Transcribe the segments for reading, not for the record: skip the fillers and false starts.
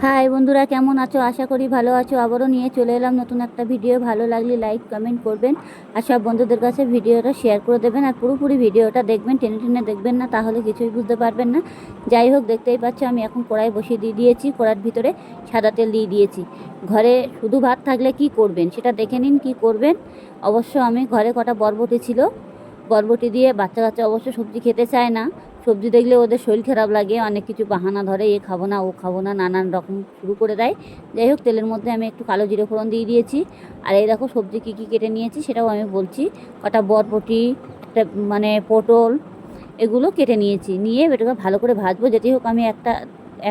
High বন্ধুরা, কেমন আছো? আশা করি ভালো আছো। আবারও নিয়ে চলে এলাম নতুন একটা ভিডিও। ভালো লাগলে লাইক কমেন্ট করবেন আর সব বন্ধুদের কাছে ভিডিওটা শেয়ার করে দেবেন। আর পুরোপুরি ভিডিওটা দেখবেন, টেনে টেনে দেখবেন না, তাহলে কিছুই বুঝতে পারবেন না। যাই হোক, দেখতেই পাচ্ছ আমি এখন কড়াই বসিয়ে দিয়ে দিয়েছি। কড়ার ভিতরে সাদা তেল দিয়ে দিয়েছি। ঘরে শুধু ভাত থাকলে কি করবেন সেটা দেখে নিন কি করবেন। অবশ্য আমি ঘরে কটা বরবটি ছিল, বরবটি দিয়ে বাচ্চা কাচ্চা অবশ্য সবজি খেতে চায় না। সবজি দেখলে ওদের শরীর খারাপ লাগে, অনেক কিছু বাহানা ধরে, এ খাবো না ও খাবো না, নানান রকম শুরু করে দেয়। যাই হোক, তেলের মধ্যে আমি একটু কালো জিরে ফোড়ন দিয়ে দিয়েছি। আর এই দেখো সবজি কী কী কেটে নিয়েছি সেটাও আমি বলছি। কটা বরবটি, একটা পটল, এগুলো কেটে নিয়েছি। নিয়ে এটাকে ভালো করে ভাজবো। যেটি হোক, আমি একটা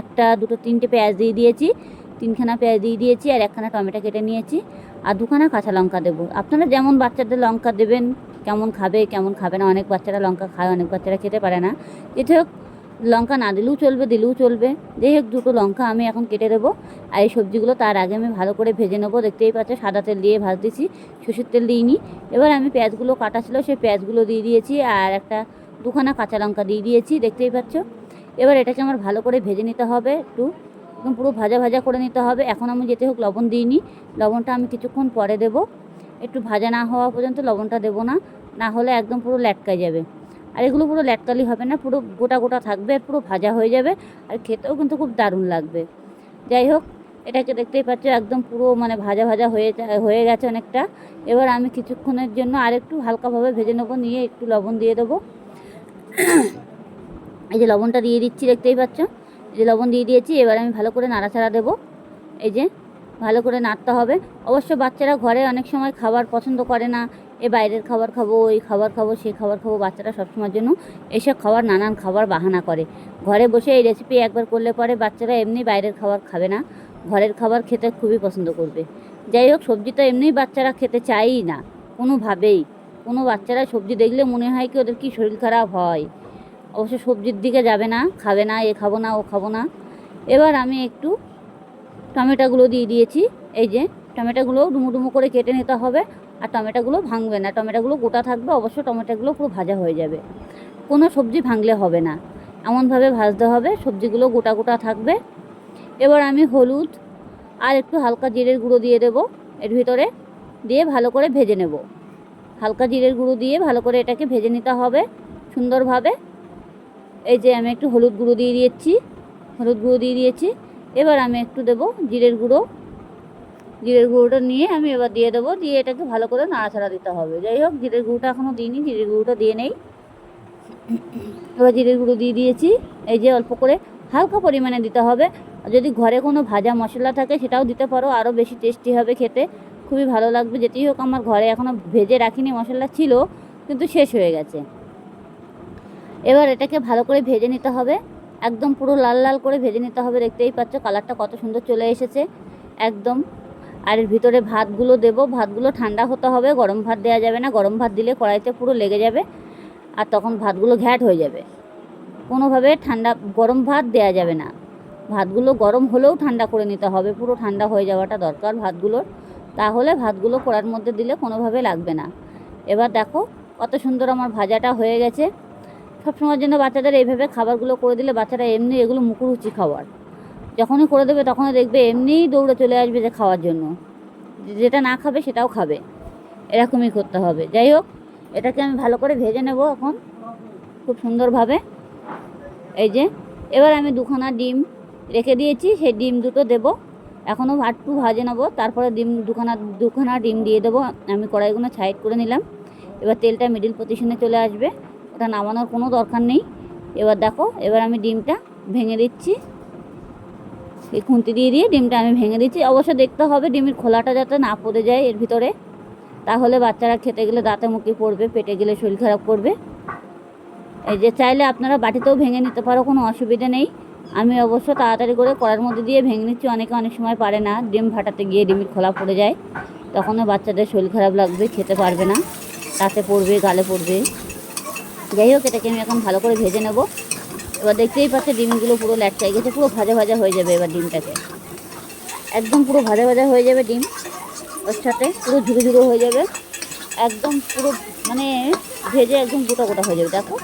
একটা দুটো তিনটে পেঁয়াজ দিয়ে দিয়েছি, তিনখানা পেঁয়াজ দিয়ে দিয়েছি, আর একখানা টমেটো কেটে নিয়েছি, আর দুখানা কাঁচা লঙ্কা দেবো। আপনারা যেমন বাচ্চাদের লঙ্কা দেবেন, কেমন খাবে কেমন খাবে না, অনেক বাচ্চারা লঙ্কা খায়, অনেক বাচ্চারা খেতে পারে না। যেটি হোক, লঙ্কা না দিলেও চলবে, দিলেও চলবে। যাই হোক, দুটো লঙ্কা আমি এখন কেটে দেবো। আর এই সবজিগুলো তার আগে আমি ভালো করে ভেজে নেবো। দেখতেই পাচ্ছ সাদা তেল দিয়ে ভাজতেছি, সরষের তেল দিইনি। এবার আমি পেঁয়াজগুলো কাটা ছিল, সেই পেঁয়াজগুলো দিয়ে দিয়েছি, আর দুখানা কাঁচা লঙ্কা দিয়ে দিয়েছি, দেখতেই পাচ্ছ। এবার এটাকে আমার ভালো করে ভেজে নিতে হবে, একদম পুরো ভাজা ভাজা করে নিতে হবে। এখন আমি যেতে হোক লবণ দিইনি, লবণটা আমি কিছুক্ষণ পরে দেবো। একটু ভাজা না হওয়া পর্যন্ত লবণটা দেবো না, না হলে একদম পুরো ল্যাটকায় যাবে। আর এগুলো পুরো ল্যাটকালি হবে না, পুরো গোটা গোটা থাকবে, আর পুরো ভাজা হয়ে যাবে, আর খেতেও কিন্তু খুব দারুণ লাগবে। যাই হোক, এটাকে দেখতেই পাচ্ছ একদম পুরো ভাজা ভাজা হয়ে গেছে অনেকটা। এবার আমি কিছুক্ষণের জন্য আর একটু হালকাভাবে ভেজে নেবো, নিয়ে একটু লবণ দিয়ে দেবো। এই যে লবণটা দিয়ে দিচ্ছি, দেখতেই পাচ্ছ, এই যে লবণ দিয়ে দিয়েছি। এবার আমি ভালো করে নাড়াচাড়া দেবো। এই যে ভালো করে নাড়তে হবে। অবশ্য বাচ্চারা ঘরে অনেক সময় খাবার পছন্দ করে না, এ বাইরের খাবার খাবো, এই খাবার খাবো, সেই খাবার খাবো। বাচ্চারা সবসময়ের জন্য এইসব খাবার, নানান খাবার বাহানা করে। ঘরে বসে এই রেসিপি একবার করলে পরে বাচ্চারা এমনি বাইরের খাবার খাবে না, ঘরের খাবার খেতে খুবই পছন্দ করবে। যাই হোক, সবজি তো এমনিই বাচ্চারা খেতে চায়ই না কোনোভাবেই। কোনো বাচ্চারা সবজি দেখলে মনে হয় কি ওদের কি শরীর খারাপ হয়। অবশ্য সবজির দিকে যাবে না, খাবে না, এ খাবো না ও খাবো না। এবার আমি একটু টমেটোগুলো দিয়ে দিয়েছি। এই যে টমেটোগুলো ডুমো ডুমো করে কেটে নিতে হবে, আর টমেটোগুলো ভাঙবে না, টমেটোগুলো গোটা থাকবে। অবশ্য টমেটোগুলো পুরো ভাজা হয়ে যাবে, কোনো সবজি ভাঙলে হবে না, এমনভাবে ভাজতে হবে, সবজিগুলো গোটা গোটা থাকবে। এবার আমি হলুদ আর একটু হালকা জিরের গুঁড়ো দিয়ে দেবো এর ভিতরে, দিয়ে ভালো করে ভেজে নেব। হালকা জিরের গুঁড়ো দিয়ে ভালো করে এটাকে ভেজে নিতে হবে সুন্দরভাবে। এই যে আমি একটু হলুদ গুঁড়ো দিয়ে দিয়েছি। এবার আমি একটু দেবো জিরের গুঁড়োটা নিয়ে আমি এবার দিয়ে দেবো, দিয়ে এটাকে ভালো করে নাড়াচাড়া দিতে হবে। যাই হোক, জিরের গুঁড়োটা এখনও দিইনি, জিরের গুঁড়োটা দিয়ে নেই। এবার জিরের গুঁড়ো দিয়ে দিয়েছি। এই যে অল্প করে হালকা পরিমাণে দিতে হবে। যদি ঘরে কোনো ভাজা মশলা থাকে সেটাও দিতে পারো, আরও বেশি টেস্টি হবে খেতে, খুবই ভালো লাগবে। যেতেই হোক, আমার ঘরে এখনও ভেজে রাখিনি মশলা ছিল, কিন্তু শেষ হয়ে গেছে। এবার এটাকে ভালো করে ভেজে নিতে হবে, একদম পুরো লাল লাল করে ভেজে নিতে হবে। দেখতেই পাচ্ছ কালারটা কত সুন্দর চলে এসেছে একদম। আর এর ভিতরে ভাতগুলো দেবো, ভাতগুলো ঠান্ডা হতে হবে, গরম ভাত দেওয়া যাবে না। গরম ভাত দিলে কড়াইতে পুরো লেগে যাবে, আর তখন ভাতগুলো ঘ্যাট হয়ে যাবে। কোনোভাবে গরম ভাত দেওয়া যাবে না। ভাতগুলো গরম হলেও ঠান্ডা করে নিতে হবে, পুরো ঠান্ডা হয়ে যাওয়াটা দরকার ভাতগুলোর, তাহলে ভাতগুলো কড়ার মধ্যে দিলে কোনোভাবে লাগবে না। এবার দেখো কত সুন্দর আমার ভাজাটা হয়ে গেছে। সবসময়ের জন্য বাচ্চাদের এইভাবে খাবারগুলো করে দিলে বাচ্চারা এমনি এগুলো মুখরুচি খাবার, যখনই করে দেবে তখনই দেখবে এমনিই দৌড়ে চলে আসবে যে খাওয়ার জন্য, যেটা না খাবে সেটাও খাবে, এরকমই করতে হবে। যাই হোক, এটাকে আমি ভালো করে ভেজে নেব এখন খুব সুন্দরভাবে। এই যে এবার আমি দুখানা ডিম রেখে দিয়েছি, সেই ডিম দুটো দেবো, এখনও একটু ভাজে নেবো, তারপরে দুখানা ডিম দিয়ে দেবো। আমি কড়াইগুলো সাইড করে নিলাম। এবার তেলটা মিডিল পজিশনে চলে আসবে, ওটা নামানোর কোনো দরকার নেই। এবার দেখো, এবার আমি ডিমটা ভেঙে দিচ্ছি, এই খুন্তি দিয়ে ডিমটা আমি ভেঙে দিচ্ছি। অবশ্য দেখতে হবে ডিমের খোলাটা যাতে না পড়ে যায় এর ভিতরে, তাহলে বাচ্চারা খেতে গেলে দাঁতে মুখে পড়বে, পেটে গেলে শরীর খারাপ করবে। এই যে চাইলে আপনারা বাটিতেও ভেঙে নিতে পারো, কোনো অসুবিধা নেই। আমি অবশ্য তাড়াতাড়ি করে কড়ার মধ্যে দিয়ে ভেঙে নিচ্ছি, অনেকে অনেক সময় পারে না, ডিম ফাটাতে গিয়ে ডিমের খোলা পড়ে যায়, তখনও বাচ্চাদের শরীর খারাপ লাগবে, খেতে পারবে না, দাঁতে পড়বে, গালে পড়বে। যাই হোক, এটাকে আমি এখন ভালো করে ভেজে নেব। এবার দেখতেই পাচ্ছে ডিমগুলো পুরো ল্যাটকাই গেছে, পুরো ভাজা ভাজা হয়ে যাবে। এবার ডিমটাকে একদম পুরো ভাজা ভাজা হয়ে যাবে, ডিম ওর সাথে পুরো ঝুড়ো ঝুড়ো হয়ে যাবে, একদম পুরো ভেজে একদম গোটা গোটা হয়ে যাবে। দেখো,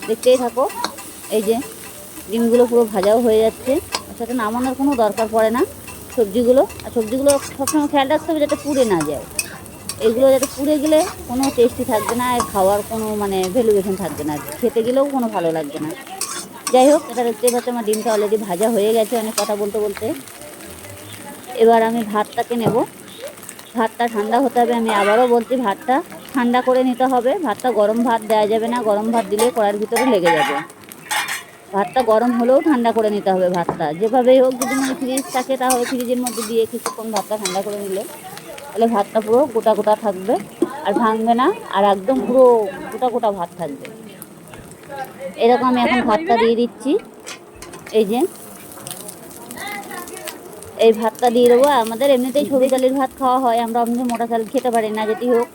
দেখতেই থাকো। এই যে ডিমগুলো পুরো ভাজাও হয়ে যাচ্ছে, একসাথে নামানোর কোনো দরকার পড়ে না সবজিগুলো। আর সবজিগুলো সবসময় খেয়াল রাখতে হবে যাতে পুড়ে না যায়। এগুলো যাতে পুড়ে গেলে কোনো টেস্টি থাকবে না, আর খাওয়ার কোনো মানে ভ্যালুয়েশন থাকবে না, খেতে গেলেও কোনো ভালো লাগবে না। যাই হোক, এটা দেখতেই পাচ্ছি আমার ডিমটা অলরেডি ভাজা হয়ে গেছে অনেক কথা বলতে বলতে। এবার আমি ভাতটাকে নেব। ভাতটা ঠান্ডা হতে হবে, আমি আবারও বলছি ভাতটা ঠান্ডা করে নিতে হবে। ভাতটা গরম ভাত দেওয়া যাবে না, গরম ভাত দিলে কড়াইয়ের ভিতরে লেগে যাবে। ভাতটা গরম হলেও ঠান্ডা করে নিতে হবে ভাতটা, যেভাবেই হোক। যদি মানে ফ্রিজ থাকে তাহলে ফ্রিজের মধ্যে দিয়ে কিছুক্ষণ ভাতটা ঠান্ডা করে নিলে তাহলে ভাতটা পুরো গোটা গোটা থাকবে আর ভাঙবে না, আর একদম পুরো গোটা গোটা ভাত থাকবে। এরকম আমি এখন ভাতটা দিয়ে দিচ্ছি। এই যে এই ভাতটা দিয়ে দেবো। আমাদের এমনিতেই সরু চালের ভাত খাওয়া হয়, আমরা এমনি মোটা চাল খেতে পারি না যেটি হোক।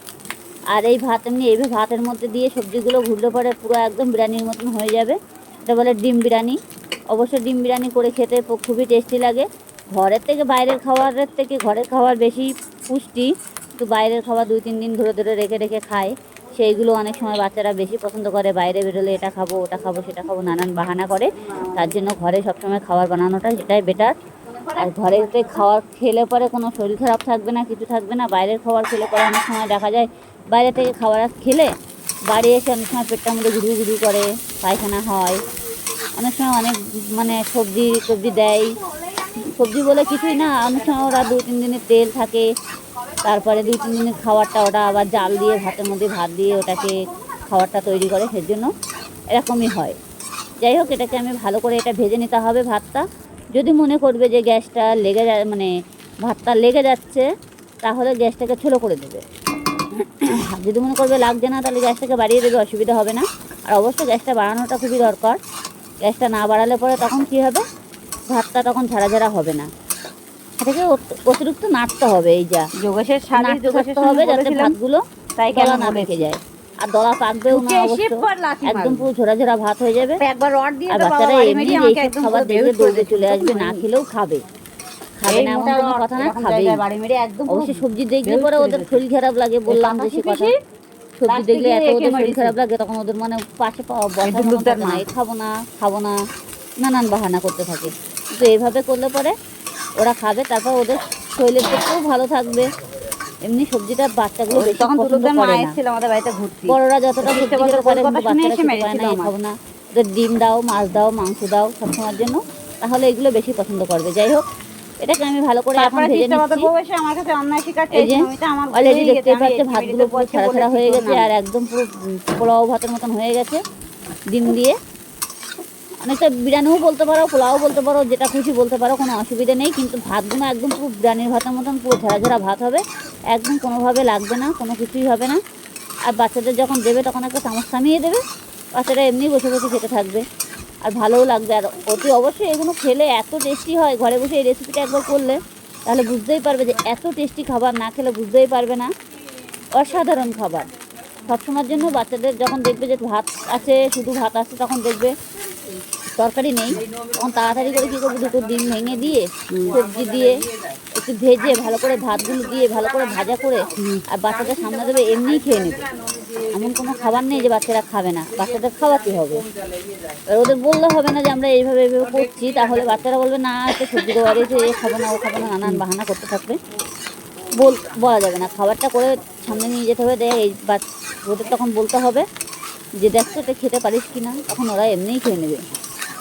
আর এই ভাত এমনি এইভাবে ভাতের মধ্যে দিয়ে সবজিগুলো ঘুরলে পরে পুরো একদম বিরিয়ানির মতন হয়ে যাবে। এটা বলে ডিম বিরিয়ানি। অবশ্যই ডিম বিরিয়ানি করে খেতে খুবই টেস্টি লাগে। ঘরের থেকে বাইরের খাবারের থেকে ঘরের খাবার বেশি পুষ্টি, কিন্তু বাইরের খাবার 2-3 দিন ধরে ধরে রেখে রেখে খায়, সেইগুলো অনেক সময় বাচ্চারা বেশি পছন্দ করে। বাইরে বেরোলে এটা খাবো ওটা খাবো সেটা খাবো নানান বাহানা করে। তার জন্য ঘরে সবসময় খাবার বানানোটা সেটাই বেটার। আর ঘরেতে খাবার খেলে পরে কোনো শরীর খারাপ থাকবে না, কিছু থাকবে না। বাইরের খাবার খেলে পরে অনেক সময় দেখা যায় বাইরে থেকে খাবার খেলে বাড়ি এসে অনেক সময় পেটটার মধ্যে ঘুরু ঘুরু করে, পায়খানা হয়। অনেক সময় অনেক মানে সবজি দেয়, সবজি বলে কিছুই না, অনেক সময় ওরা 2-3 দিনের তেল থাকে, তারপরে 2-3 দিনের খাবারটা ওটা আবার জাল দিয়ে ভাতের মধ্যে ভাত দিয়ে ওটাকে খাবারটা তৈরি করে, সেজন্য এরকমই হয়। যাই হোক, এটাকে আমি ভালো করে এটা ভেজে নিতে হবে ভাতটা। যদি মনে করবে যে গ্যাসটা লেগে মানে ভাতটা লেগে যাচ্ছে, তাহলে গ্যাসটাকে ছোটো করে দেবে। যদি মনে করবে লাগছে না, তাহলে গ্যাসটাকে বাড়িয়ে দেবে, অসুবিধা হবে না। আর অবশ্যই গ্যাসটা বাড়ানোটা খুবই দরকার। গ্যাসটা না বাড়ালে পরে তখন কী হবে, ভাতটা তখন ঝাড়া ঝাড়া হবে না। এটাকে অতিরিক্ত নাড়তে হবে, এই যা যোগেশের নাড়তে থাকতে হবে যাতে ভাতগুলো দলা না পেকে যায়। আর দলা পাকবেও না অবশ্য, একদম পুরো ঝোড়া ঝোড়া ভাত হয়ে যাবে। একবার রড দিয়ে আর বাচ্চারা এমনি এইসব খাবার দেখলে দৌড়ে চলে আসবে, না খেলেও খাবে। খাবে না এমন কোনো কথা না, খাবে। অবশ্যই সবজি দেখলে পরে ওদের শরীর খারাপ লাগে, বললাম যে সে কথা। সবজি দেখলে এত ওদের শরীর খারাপ লাগে, তখন ওদের মানে পাশে বসার মতো থাকে না, এই খাবো না নানান বাহানা করতে থাকে। কিন্তু এইভাবে করলে পরে ওরা খাবে, তারপর ওদের শরীরের পক্ষেও ভালো থাকবে। এমনি সবজিটা বাচ্চাগুলো বেশি পছন্দ করে না, বড়রা যতটা সবজি খেতে পারে বাচ্চারা খেতে পারে না। খাবো না, ওদের ডিম দাও, মাছ দাও, মাংস দাও সবসময়ের জন্য, তাহলে এগুলো বেশি পছন্দ করবে। যাই হোক, এটাকে আমি ভালো করে এখন ভেজে নিচ্ছি। এই যে অলরেডি দেখতে পাচ্ছি ভাতগুলো পুরো ছাড়া ছাড়া হয়ে গেছে, আর একদম পুরো পোলাও ভাতের মতন হয়ে গেছে ডিম দিয়ে। অনেকটা বিরিয়ানিও বলতে পারো, পোলাও বলতে পারো, যেটা খুশি বলতে পারো, কোনো অসুবিধা নেই। কিন্তু ভাতগুলো একদম পুরো বিরিয়ানির ভাতের মতন পুরো ঝাড়া ঝাড়া ভাত হবে, একদম কোনোভাবে লাগবে না, কোনো কিছুই হবে না। আর বাচ্চাদের যখন দেবে তখন একটা চামচ থামিয়ে দেবে, বাচ্চারা এমনি বসে বসে খেতে থাকবে, আর ভালোও লাগবে। আর অতি অবশ্যই এগুলো খেলে এত টেস্টি হয়, ঘরে বসে এই রেসিপিটা একবার করলে তাহলে বুঝতেই পারবে যে এত টেস্টি খাবার, না খেলে বুঝতেই পারবে না। অসাধারণ খাবার সবসময়ের জন্য। বাচ্চাদের যখন দেখবে যে ভাত আছে, শুধু ভাত আছে, তখন দেখবে তরকারি নেই, তখন তাড়াতাড়ি করে কী করবে, দুটো ডিম ভেঙে দিয়ে সবজি দিয়ে একটু ভেজে ভালো করে ভাতগুলো দিয়ে ভালো করে ভাজা করে আর বাচ্চাদের সামনে দেবে, এমনিই খেয়ে নেবে। এমন কোনো খাবার নেই যে বাচ্চারা খাবে না, বাচ্চাদের খাওয়াতে হবে। আর ওদের বললে হবে না যে আমরা এইভাবে এইভাবে করছি, তাহলে বাচ্চারা বলবে না একটা সবজি দেওয়া রয়েছে, এ খাবো না ও খাবো না, নানান বাহানা করতে থাকবে। বলা যাবে না, খাবারটা করে সামনে নিয়ে যেতে হবে। দেখ এই ওদের তখন বলতে হবে যে দেখছো এটা খেতে পারিস কি না, তখন ওরা এমনিই খেয়ে নেবে।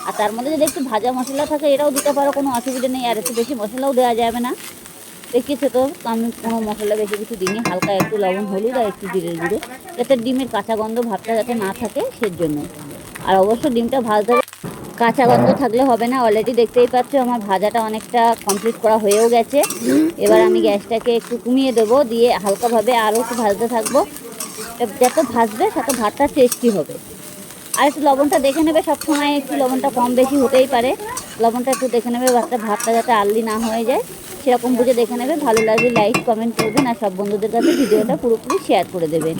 আর তার মধ্যে যদি একটু ভাজা মশলা থাকে এটাও দিতে পারো, কোনো অসুবিধা নেই। আর একটু বেশি মশলাও দেওয়া যাবে না, দেখিয়েছে তো আমি কোনো মশলা বেশি কিছু দিইনি, হালকা একটু লবণ, হলুদ আর একটু জিরের গুঁড়ো, যাতে ডিমের কাঁচা গন্ধ ভাতটা যাতে না থাকে সেজন্য। আর অবশ্য ডিমটা ভাজতে হবে, কাঁচা গন্ধ থাকলে হবে না। অলরেডি দেখতেই পাচ্ছ আমার ভাজাটা অনেকটা কমপ্লিট করা হয়েও গেছে। এবার আমি গ্যাসটাকে একটু কমিয়ে দেবো, দিয়ে হালকাভাবে আরও একটু ভাজতে থাকবো। যত ভাজবে তত ভাতটা টেস্টি হবে। আর একটু লবণটা দেখে নেবে, সবসময় একটু লবণটা কম বেশি হতেই পারে, লবণটা একটু দেখে নেবে, ভাতটা যাতে আর্লি না হয়ে যায় সেরকম বুঝে দেখে নেবে। ভালো লাগলে লাইক কমেন্ট করবেন, আর সব বন্ধুদের কাছে ভিডিওটা পুরোপুরি শেয়ার করে দেবেন।